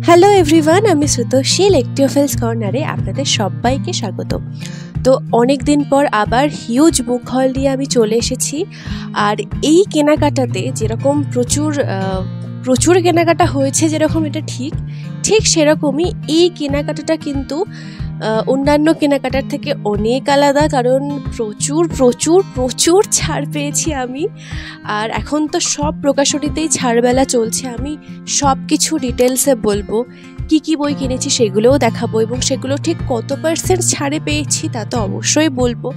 Hello everyone, আমি শ্রুতোষী লেকটিওফেলস কর্নারে আপনাদের সবাইকে স্বাগত। তো অনেক দিন পর আবার হিউজ বুক হল নিয়ে আমি চলে এসেছি। আর এই কেনাকাটাতে যেরকম প্রচুর কেনাকাটা হয়েছে, যেরকম এটা ঠিক সেরকমই এই কেনাকাটাটা কিন্তু অন্যান্য কেনাকাটার থেকে অনেক আলাদা, কারণ প্রচুর ছাড় পেয়েছি আমি। আর এখন তো সব প্রকাশনীতেই ছাড়বেলা চলছে। আমি সব কিছু ডিটেলসে বলবো, কি বই কিনেছি সেগুলোও দেখাবো, এবং সেগুলো ঠিক কত % ছাড়ে পেয়েছি তা তো অবশ্যই বলবো।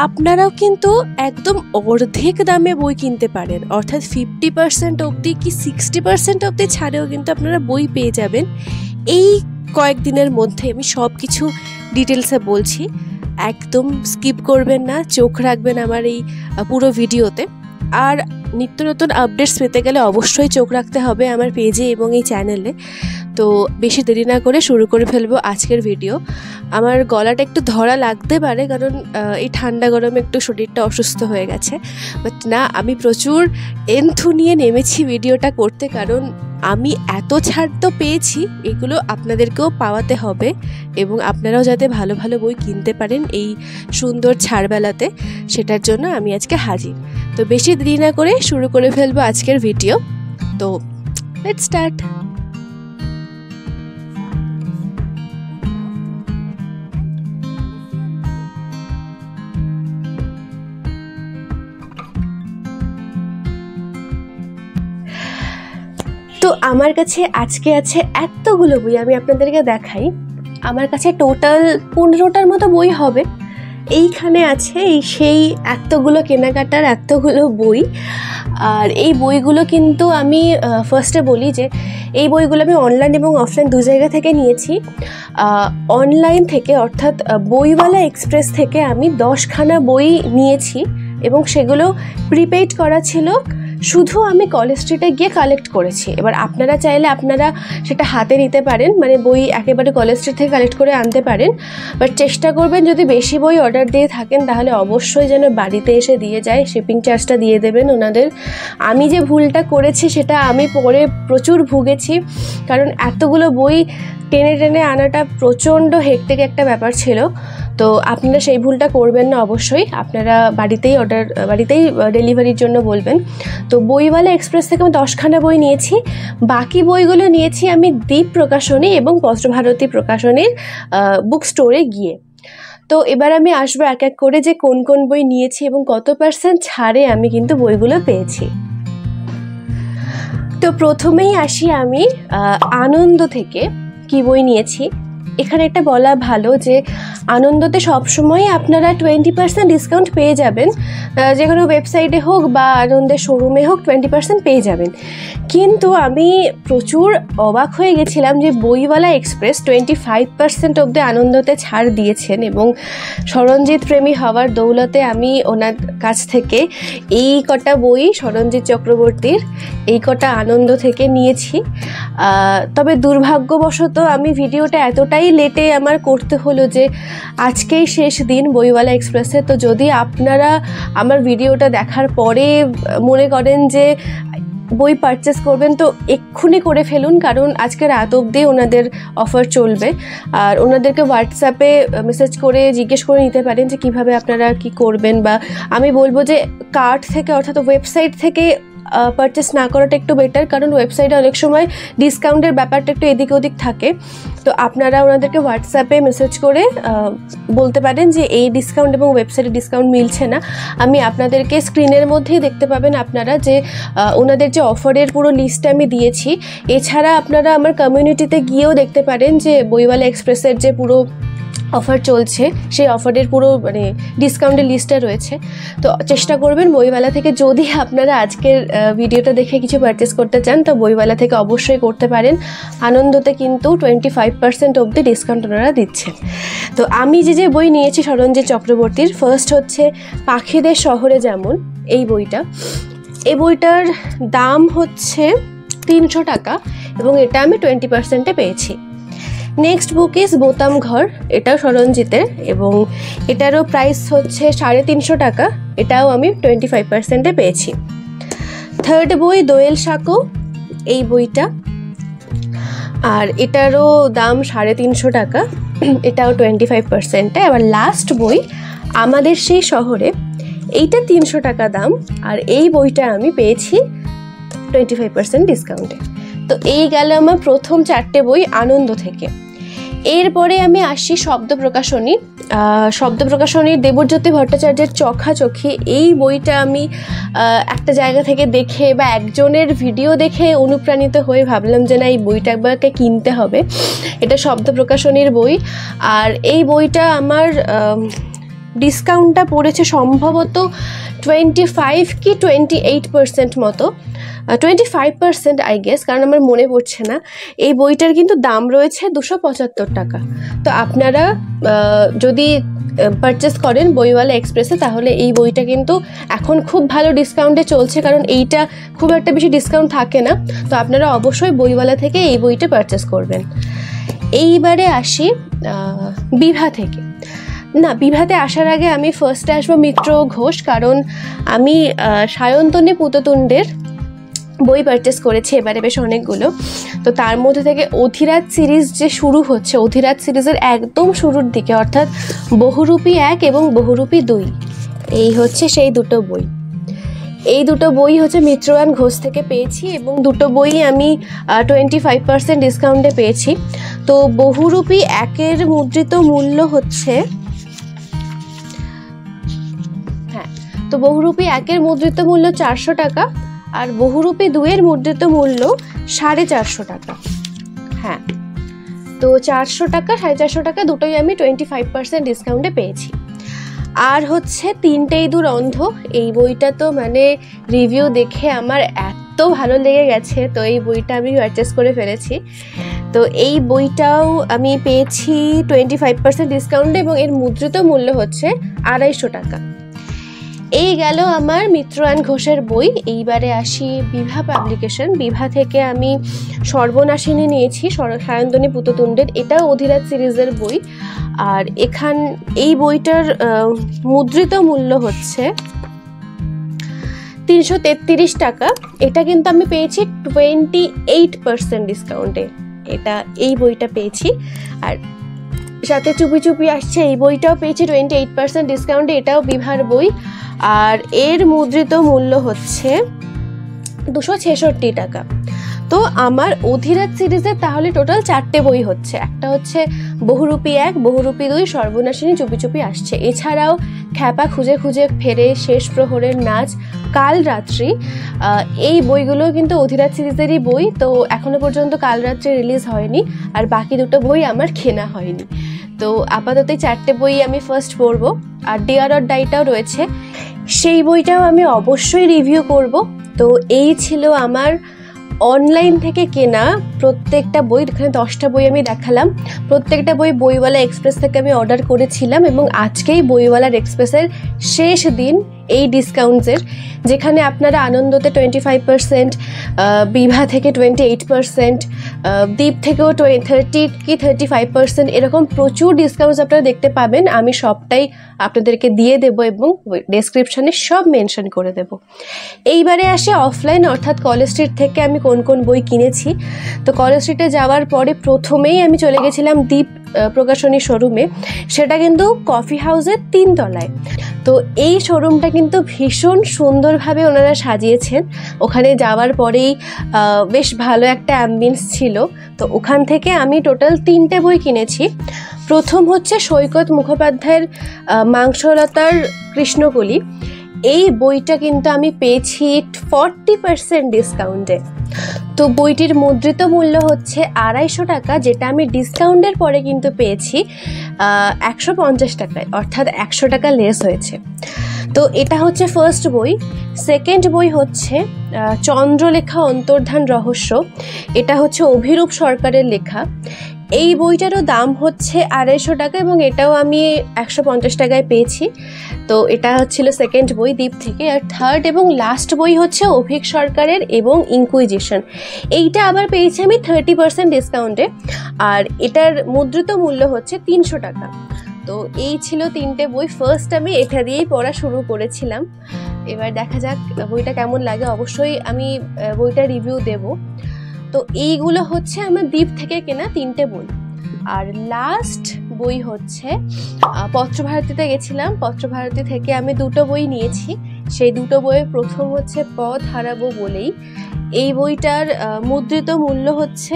আপনারাও কিন্তু একদম অর্ধেক দামে বই কিনতে পারেন, অর্থাৎ 50% অবধি কি 60% অবধি ছাড়েও কিন্তু আপনারা বই পেয়ে যাবেন। এই কয়েকদিনের মধ্যে আমি সব কিছু ডিটেলসে বলছি, একদম স্কিপ করবেন না, চোখ রাখবেন আমার এই পুরো ভিডিওতে। আর নিত্য নতুন আপডেটস পেতে গেলে অবশ্যই চোখ রাখতে হবে আমার পেজে এবং এই চ্যানেলে। তো বেশি দেরি না করে শুরু করে ফেলবো আজকের ভিডিও। আমার গলাটা একটু ধরা লাগতে পারে, কারণ এই ঠান্ডা গরমে একটু শরীরটা অসুস্থ হয়ে গেছে। বাট না, আমি প্রচুর এন্থু নিয়ে নেমেছি ভিডিওটা করতে, কারণ আমি এত ছাড় তো পেয়েছি, এগুলো আপনাদেরকেও পাওয়াতে হবে, এবং আপনারাও যাতে ভালো ভালো বই কিনতে পারেন এই সুন্দর ছাড়বেলাতে, সেটার জন্য আমি আজকে হাজির। তো বেশি দেরি না করে শুরু করে ফেলবো আজকের ভিডিও। তো লেটস স্টার্ট। তো আমার কাছে আজকে আছে এতগুলো বই, আমি আপনাদেরকে দেখাই। আমার কাছে টোটাল 15টার মতো বই হবে। এইখানে আছে সেই এতগুলো কেনাকাটার এতগুলো বই। আর এই বইগুলো কিন্তু আমি ফার্স্টে বলি যে এই বইগুলো আমি অনলাইন এবং অফলাইন দু জায়গা থেকে নিয়েছি। অনলাইন থেকে, অর্থাৎ বইওয়ালা এক্সপ্রেস থেকে আমি 10খানা বই নিয়েছি, এবং সেগুলো প্রিপেইড করা ছিল। শুধু আমি কলেজ স্ট্রিটে গিয়ে কালেক্ট করেছি। এবার আপনারা চাইলে আপনারা সেটা হাতে নিতে পারেন, মানে বই একেবারে কলেজ স্ট্রিট থেকে কালেক্ট করে আনতে পারেন। বাট চেষ্টা করবেন যদি বেশি বই অর্ডার দিয়ে থাকেন তাহলে অবশ্যই যেন বাড়িতে এসে দিয়ে যায়, শিপিং চার্জটা দিয়ে দেবেন ওনাদের। আমি যে ভুলটা করেছি সেটা আমি পরে প্রচুর ভুগেছি, কারণ এতগুলো বই টেনে আনাটা প্রচণ্ড হেক্টিক একটা ব্যাপার ছিল। তো আপনারা সেই ভুলটা করবেন না, অবশ্যই আপনারা বাড়িতেই ডেলিভারির জন্য বলবেন। তো বইওয়ালা এক্সপ্রেস থেকে আমি 10খানা বই নিয়েছি। বাকি বইগুলো নিয়েছি আমি দ্বীপ প্রকাশনী এবং বস্ত্রভারতী প্রকাশনীর বুক স্টোরে গিয়ে। তো এবার আমি আসবো এক এক করে যে কোন কোন বই নিয়েছি এবং কত % ছাড়ে আমি কিন্তু বইগুলো পেয়েছি। তো প্রথমেই আসি আমি আনন্দ থেকে কি বই নিয়েছি। এখানে একটা বলা ভালো যে আনন্দতে সবসময় আপনারা 20% ডিসকাউন্ট পেয়ে যাবেন, যে কোনো ওয়েবসাইটে হোক বা আনন্দের শোরুমে হোক 20% পেয়ে যাবেন। কিন্তু আমি প্রচুর অবাক হয়ে গেছিলাম যে বইওয়ালা এক্সপ্রেস 25% অবধি আনন্দতে ছাড় দিয়েছেন, এবং স্মরণজিৎ প্রেমী হওয়ার দৌলতে আমি ওনার কাছ থেকে এই কটা বই স্মরণজিৎ চক্রবর্তীর এই কটা আনন্দ থেকে নিয়েছি। তবে দুর্ভাগ্যবশত আমি ভিডিওটা এতটাই লেটে আমার করতে হলো যে আজকেই শেষ দিন বইওয়ালা এক্সপ্রেসে। তো যদি আপনারা আমার ভিডিওটা দেখার পরে মনে করেন যে বই পারচেস করবেন তো এক্ষুনি করে ফেলুন, কারণ আজকে রাত অবধি ওনাদের অফার চলবে। আর ওনাদেরকে হোয়াটসঅ্যাপে মেসেজ করে জিজ্ঞেস করে নিতে পারেন যে কিভাবে আপনারা কি করবেন, বা আমি বলবো যে কার্ট থেকে, অর্থাৎ ওয়েবসাইট থেকে পারচেস না করাটা একটু বেটার, কারণ ওয়েবসাইটে অনেক সময় ডিসকাউন্টের ব্যাপারটা একটু এদিক ওদিক থাকে। তো আপনারা ওনাদেরকে হোয়াটসঅ্যাপে মেসেজ করে বলতে পারেন যে এই ডিসকাউন্ট এবং ওয়েবসাইটে ডিসকাউন্ট মিলছে না। আমি আপনাদেরকে স্ক্রিনের মধ্যেই দেখতে পাবেন আপনারা যে ওনাদের যে অফারের পুরো লিস্টটা আমি দিয়েছি। এছাড়া আপনারা আমার কমিউনিটিতে গিয়েও দেখতে পারেন যে বইওয়ালা এক্সপ্রেসের যে পুরো অফার চলছে, সেই অফারের পুরো ডিসকাউন্টের লিস্টটা রয়েছে। তো চেষ্টা করবেন বইওয়ালা থেকে, যদি আপনারা আজকের ভিডিওটা দেখে কিছু পারচেস করতে চান তো বইওয়ালা থেকে অবশ্যই করতে পারেন। আনন্দতে কিন্তু 25% অবধি ডিসকাউন্ট ওনারা দিচ্ছেন। তো আমি যে বই নিয়েছি স্মরণজিৎ চক্রবর্তীর, ফার্স্ট হচ্ছে পাখিদের শহরে যেমন, এই বইটা। এই বইটার দাম হচ্ছে 300 টাকা, এবং এটা আমি 20%-এ পেয়েছি। নেক্সট বুক ইজ বোতাম ঘর, এটাও স্মরণজিতের, এবং এটারও প্রাইস হচ্ছে 350 টাকা, এটাও আমি 25%-এ পেয়েছি। থার্ড বই দোয়েল সাঁকো, এই বইটা আর এটারও দাম 350 টাকা, এটাও 25%। আবার লাস্ট বই আমাদের সেই শহরে, এইটা 300 টাকা দাম, আর এই বইটা আমি পেয়েছি 25% ডিসকাউন্টে। তো এই গেল আমার প্রথম 4টে বই আনন্দ থেকে। এরপরে আমি আসি শব্দ প্রকাশনী। শব্দ প্রকাশনীর দেবজ্যোতি ভট্টাচার্যের চোখাচোখি, এই বইটা আমি একটা জায়গা থেকে দেখে বা একজনের ভিডিও দেখে অনুপ্রাণিত হয়ে ভাবলাম যে না, এই বইটা একবারকে কিনতে হবে। এটা শব্দ প্রকাশনীর বই, আর এই বইটা আমার ডিসকাউন্টটা পড়েছে সম্ভবত 25 কি 28% মতো, 25% আই গেস, কারণ আমার মনে পড়ছে না। এই বইটার কিন্তু দাম রয়েছে 275 টাকা। তো আপনারা যদি পারচেস করেন বইওয়ালা এক্সপ্রেসে, তাহলে এই বইটা কিন্তু এখন খুব ভালো ডিসকাউন্টে চলছে, কারণ এইটা খুব একটা বেশি ডিসকাউন্ট থাকে না। তো আপনারা অবশ্যই বইওয়ালা থেকে এই বইটা পারচেস করবেন। এইবারে আসি বিভা থেকে। না, বিভাতে আসার আগে আমি ফার্স্টে আসবো মিত্র ঘোষ, কারণ আমি সায়ন্তনী পুততুণ্ডের বই পারচেস করেছি এবারে বেশ অনেকগুলো। তো তার মধ্যে থেকে অধিরাজ সিরিজ যে শুরু হচ্ছে, অধিরাজ সিরিজের একদম শুরুর দিকে, অর্থাৎ বহুরূপী 1 এবং বহুরূপী 2, এই হচ্ছে সেই দুটো বই। এই দুটো বই হচ্ছে মিত্রবান ঘোষ থেকে পেয়েছি, এবং দুটো বই আমি 25% ডিসকাউন্টে পেয়েছি। তো বহুরূপী 1-এর মুদ্রিত মূল্য হচ্ছে, তো বহুরূপী 1-এর মুদ্রিত মূল্য 400 টাকা, আর বহুরূপী 2-এর মুদ্রিত মূল্য 450 টাকা। হ্যাঁ, তো 400 টাকা 450 টাকা দুটোই আমি 25% ডিসকাউন্টে পেয়েছি। আর হচ্ছে 3টে ইঁদুর অন্ধ, এই বইটা তো মানে রিভিউ দেখে আমার এত ভালো লেগে গেছে, তো এই বইটা আমি পারচেস করে ফেলেছি। তো এই বইটাও আমি পেয়েছি 25% ডিসকাউন্টে, এবং এর মুদ্রিত মূল্য হচ্ছে 250 টাকা। এই গেল আমার মিত্রবান ঘোষের বই। এইবারে আসি বিভা পাবলিকেশন। বিভা থেকে আমি সর্বনাশিনী নিয়েছি, সায়ন্তনী পুততুণ্ডের, এটাও অধিরাজ সিরিজের বই। আর এই বইটার মুদ্রিত মূল্য হচ্ছে 333 টাকা। এটা কিন্তু আমি পেয়েছি 28% ডিসকাউন্টে, এই বইটা পেয়েছি। আর সাথে চুপি চুপি আসছে, এই বইটাও পেয়েছি 28% ডিসকাউন্টে, এটাও বিভার বই। আর এর মুদ্রিত মূল্য হচ্ছে 266 টাকা। তো আমার অধিরাজ সিরিজের তাহলে টোটাল 4টে বই হচ্ছে, একটা হচ্ছে বহুরূপী 1, বহুরূপী 2, সর্বনাশিনী, চুপি চুপি আসছে। এছাড়াও খ্যাপা খুঁজে খুঁজে ফেরে, শেষ প্রহরের নাচ, কাল রাত্রি, এই বইগুলো কিন্তু অধিরাজ সিরিজেরই বই। তো এখনো পর্যন্ত কাল রাত্রি রিলিজ হয়নি, আর বাকি দুটো বই আমার কেনা হয়নি। তো আপাতত 4টে বই আমি ফার্স্ট পড়বো। আর ডিয়ার অর ডাইটাও রয়েছে, সেই বইটাও আমি অবশ্যই রিভিউ করব। তো এই ছিল আমার অনলাইন থেকে কেনা প্রত্যেকটা বই। এখানে 10টা বই আমি দেখালাম, প্রত্যেকটা বই বইওয়ালা এক্সপ্রেস থেকে আমি অর্ডার করেছিলাম, এবং আজকেই বইওয়ালার এক্সপ্রেসের শেষ দিন এই ডিসকাউন্টসের, যেখানে আপনারা আনন্দতে 25%, বিভা থেকে 28%, দ্বীপ থেকেও 30 কি 35%, এরকম প্রচুর ডিসকাউন্টস আপনারা দেখতে পাবেন। আমি সবটাই আপনাদেরকে দিয়ে দেবো এবং ডেসক্রিপশানে সব মেনশন করে দেব। এইবারে আসে অফলাইন, অর্থাৎ কলেজ স্ট্রিট থেকে আমি কোন কোন বই কিনেছি। তো কলেজ স্ট্রিটে যাওয়ার পরে প্রথমেই আমি চলে গেছিলাম দ্বীপ প্রকাশনী শোরুমে, সেটা কিন্তু কফি হাউসের 3 তলায়। তো এই শোরুমটা কিন্তু ভীষণ সুন্দরভাবে ওনারা সাজিয়েছেন। ওখানে যাওয়ার পরেই বেশ ভালো একটা অ্যাম্বিয়েন্স ছিল। তো ওখান থেকে আমি টোটাল 3টে বই কিনেছি। প্রথম হচ্ছে সৈকত মুখোপাধ্যায়ের মাংসলতার কৃষ্ণকলি। এই বইটা কিন্তু আমি পেয়েছি 40% ডিসকাউন্টে। তো বইটির মুদ্রিত মূল্য হচ্ছে 250 টাকা, যেটা আমি ডিসকাউন্টের পরে কিন্তু পেয়েছি 150 টাকায়, অর্থাৎ 100 টাকা লেস হয়েছে। তো এটা হচ্ছে ফার্স্ট বই। সেকেন্ড বই হচ্ছে চন্দ্রলেখা অন্তর্ধান রহস্য, এটা হচ্ছে অভিরূপ সরকারের লেখা। এই বইটারও দাম হচ্ছে 250 টাকা, এবং এটাও আমি 150 টাকায় পেয়েছি। তো এটা হচ্ছিল সেকেন্ড বই দ্বীপ থেকে। আর থার্ড এবং লাস্ট বই হচ্ছে অভিক সরকারের এবং ইনকুইজিশন। এইটা আবার পেয়েছি আমি 30% ডিসকাউন্টে, আর এটার মুদ্রিত মূল্য হচ্ছে 300 টাকা। তো এই ছিল 3টে বই। ফার্স্ট আমি এটা দিয়েই পড়া শুরু করেছিলাম, এবার দেখা যাক বইটা কেমন লাগে। অবশ্যই আমি বইটা রিভিউ দেব। তো এইগুলো হচ্ছে আমার দ্বীপ থেকে কেনা 3টে বই। আর লাস্ট বই হচ্ছে পত্রভারতীতে গেছিলাম, পত্রভারতী থেকে আমি 2টো বই নিয়েছি। সেই 2টো বইয়ের প্রথম হচ্ছে পথ হারাবো বলেই। এই বইটার মুদ্রিত মূল্য হচ্ছে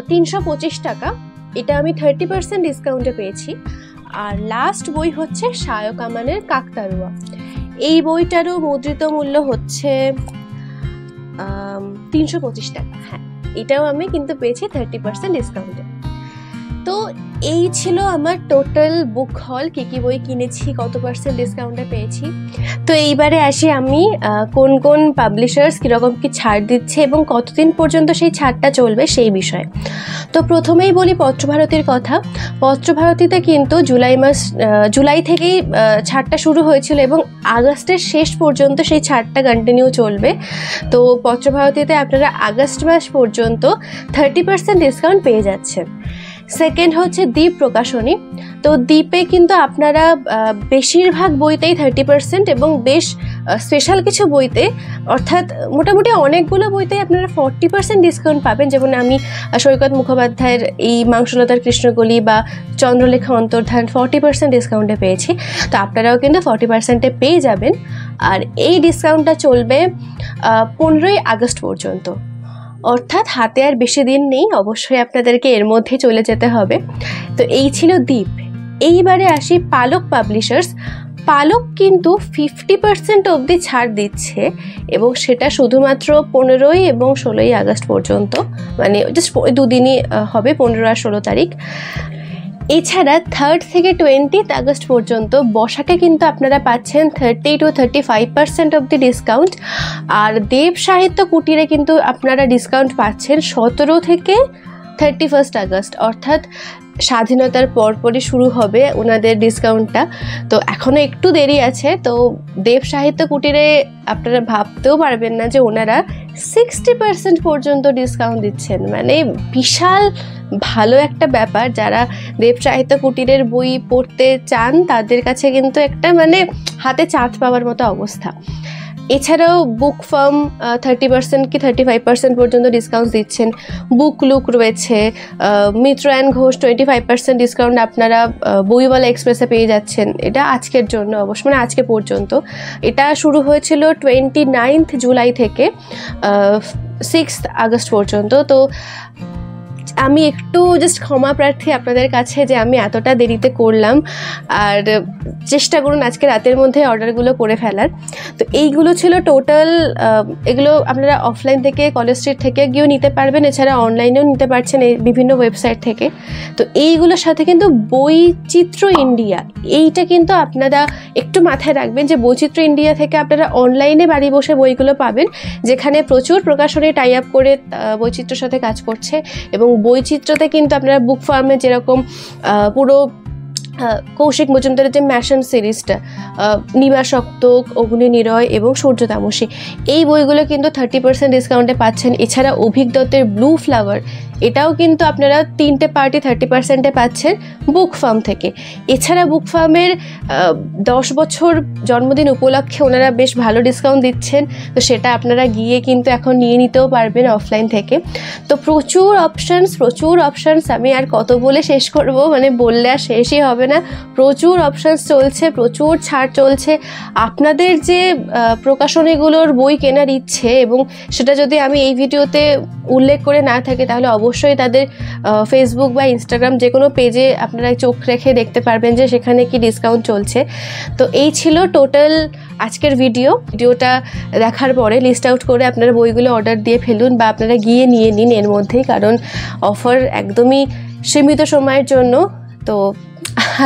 325 টাকা। এটা আমি 30% ডিসকাউন্টে পেয়েছি। আর লাস্ট বই হচ্ছে শায়ক আমানের কাকতাড়ুয়া। এই বইটারও মুদ্রিত মূল্য হচ্ছে 325 টাকা। হ্যাঁ, এটাও আমি কিন্তু পেয়েছি 30% ডিসকাউন্টে। তো এই ছিল আমার টোটাল বুক হল, কি বই কিনেছি, কত % ডিসকাউন্টে পেয়েছি। তো এইবারে আসি আমি কোন কোন পাবলিশার্স কীরকম কি ছাড় দিচ্ছে এবং কতদিন পর্যন্ত সেই ছাড়টা চলবে সেই বিষয়ে। তো প্রথমেই বলি পত্রভারতীর কথা। পত্রভারতীতে কিন্তু জুলাই থেকেই ছাড়টা শুরু হয়েছিল এবং আগস্টের শেষ পর্যন্ত সেই ছাড়টা কন্টিনিউ চলবে। তো পত্রভারতীতে আপনারা আগস্ট মাস পর্যন্ত 30% ডিসকাউন্ট পেয়ে যাচ্ছেন। সেকেন্ড হচ্ছে দ্বীপ প্রকাশনী। তো দ্বীপে কিন্তু আপনারা বেশিরভাগ বইতেই 30% এবং বেশ স্পেশাল কিছু বইতে, অর্থাৎ মোটামুটি অনেকগুলো বইতেই আপনারা 40% ডিসকাউন্ট পাবেন। যেমন আমি সৈকত মুখোপাধ্যায়ের এই মাংসলতার কৃষ্ণকলি বা চন্দ্রলেখা অন্তর্ধান 40% ডিসকাউন্টে পেয়েছি। তো আপনারাও কিন্তু 40%-এ পেয়ে যাবেন। আর এই ডিসকাউন্টটা চলবে 15ই আগস্ট পর্যন্ত, অর্থাৎ হাতে আর বেশি দিন নেই, অবশ্যই আপনাদেরকে এর মধ্যে চলে যেতে হবে। তো এই ছিল দ্বীপ। এইবারে আসি পালক পাবলিশার্স। পালক কিন্তু 50% অবধি ছাড় দিচ্ছে এবং সেটা শুধুমাত্র 15ই এবং 16ই আগস্ট পর্যন্ত, মানে জাস্ট 2 দিনই হবে, 15 আর 16 তারিখ। এছাড়া 3rd থেকে 20th আগস্ট পর্যন্ত বসাকে কিন্তু আপনারা পাচ্ছেন 30 to 35% অবধি ডিসকাউন্ট। আর দেব সাহিত্য কুটিরে কিন্তু আপনারা ডিসকাউন্ট পাচ্ছেন 17 থেকে 31 আগস্ট, অর্থাৎ স্বাধীনতার পরপরই শুরু হবে ওনাদের ডিসকাউন্টটা। তো এখনও একটু দেরি আছে। তো দেব সাহিত্য কুটিরে আপনারা ভাবতেও পারবেন না যে ওনারা 60% পর্যন্ত ডিসকাউন্ট দিচ্ছেন, মানে বিশাল ভালো একটা ব্যাপার। যারা দেব সাহিত্য কুটিরের বই পড়তে চান তাদের কাছে কিন্তু একটা মানে হাতে চাঁদ পাওয়ার মতো অবস্থা। এছাড়াও বুক ফার্ম 30% কি 35% পর্যন্ত ডিসকাউন্ট দিচ্ছেন। বুক লুক রয়েছে, মিত্র অ্যান্ড ঘোষ 25% ডিসকাউন্ট আপনারা বইওয়ালা এক্সপ্রেসে পেয়ে যাচ্ছেন। এটা আজকের জন্য অবশ্য, মানে আজকে পর্যন্ত। এটা শুরু হয়েছিল 29 জুলাই থেকে 6 আগস্ট পর্যন্ত। তো আমি একটু জাস্ট ক্ষমা প্রার্থী আপনাদের কাছে যে আমি এতটা দেরিতে করলাম, আর চেষ্টা করুন আজকে রাতের মধ্যে অর্ডারগুলো করে ফেলার। তো এইগুলো ছিল টোটাল। এগুলো আপনারা অফলাইন থেকে কলেজ স্ট্রিট থেকে গিয়েও নিতে পারবেন, এছাড়া অনলাইনেও নিতে পারছেন এই বিভিন্ন ওয়েবসাইট থেকে। তো এইগুলোর সাথে কিন্তু বৈচিত্র্য ইন্ডিয়া, এইটা কিন্তু আপনারা একটু মাথায় রাখবেন যে বৈচিত্র্য ইন্ডিয়া থেকে আপনারা অনলাইনে বাড়ি বসে বইগুলো পাবেন, যেখানে প্রচুর প্রকাশনী টাই আপ করে বৈচিত্র্যের সাথে কাজ করছে। এবং বৈচিত্র্যতে কিন্তু আপনারা বুক ফার্মে যেরকম পুরো কৌশিক মজুমদারের যে ম্যাশন সিরিজটা, নিবাসক্তক, অগ্নি নিরয় এবং সূর্য তামসী, এই বইগুলো কিন্তু 30% ডিসকাউন্টে পাচ্ছেন। এছাড়া অভিক দত্তের ব্লু ফ্লাওয়ার, এটাও কিন্তু আপনারা 3টে পার্টি 30%-এ পাচ্ছেন বুক ফার্ম থেকে। এছাড়া বুক ফার্মের 10 বছর জন্মদিন উপলক্ষে ওনারা বেশ ভালো ডিসকাউন্ট দিচ্ছেন। তো সেটা আপনারা গিয়ে কিন্তু এখন নিয়ে নিতেও পারবেন অফলাইন থেকে। তো প্রচুর অপশানস, আমি আর কত বলে শেষ করব, মানে বললে আর শেষই হবে না। প্রচুর অপশানস চলছে, প্রচুর ছাড় চলছে। আপনাদের যে প্রকাশনীগুলোর বই কেনার ইচ্ছে এবং সেটা যদি আমি এই ভিডিওতে উল্লেখ করে না থাকি, তাহলে অবশ্যই তাদের ফেসবুক বা ইনস্টাগ্রাম যে কোনো পেজে আপনারা চোখ রেখে দেখতে পারবেন যে সেখানে কি ডিসকাউন্ট চলছে। তো এই ছিল টোটাল আজকের ভিডিওটা দেখার পরে লিস্ট আউট করে আপনারা বইগুলো অর্ডার দিয়ে ফেলুন বা আপনারা গিয়ে নিয়ে নিন এর মধ্যেই, কারণ অফার একদমই সীমিত সময়ের জন্য। তো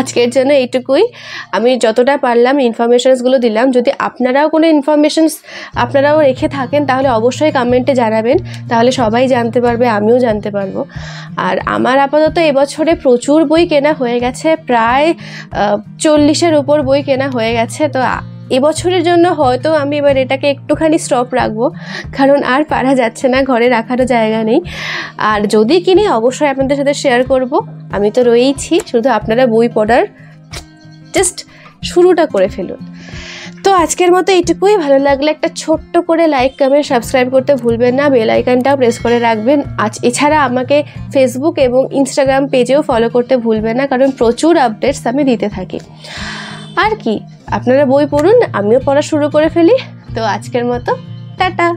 আজকের জন্য এইটুকুই। আমি যতটা পারলাম ইনফরমেশনসগুলো দিলাম। যদি আপনারাও কোনো ইনফরমেশনস আপনারাও রেখে থাকেন তাহলে অবশ্যই কমেন্টে জানাবেন, তাহলে সবাই জানতে পারবে, আমিও জানতে পারবো। আর আমার আপাতত এবছরে প্রচুর বই কেনা হয়ে গেছে, প্রায় 40-এর উপর বই কেনা হয়ে গেছে। তো এবছরের জন্য হয়তো আমি এবার এটাকে একটুখানি স্টপ রাখবো, কারণ আর পারা যাচ্ছে না, ঘরে রাখারও জায়গা নেই। আর যদি কিনি অবশ্যই আপনাদের সাথে শেয়ার করব। আমি তো রয়েইছি, শুধু আপনারা বই পড়ার জাস্ট শুরুটা করে ফেলুন। তো আজকের মতো এইটুকুই। ভালো লাগলে একটা ছোট্ট করে লাইক, কমেন্ট, সাবস্ক্রাইব করতে ভুলবেন না, বেল আইকনটাও প্রেস করে রাখবেন। এছাড়া আমাকে ফেসবুক এবং ইনস্টাগ্রাম পেজেও ফলো করতে ভুলবেন না, কারণ প্রচুর আপডেটস আমি দিতে থাকি। আর কি, আপনারা বই পড়ুন, আমিও পড়া শুরু করে ফেলি। তো আজকের মতো টাটা।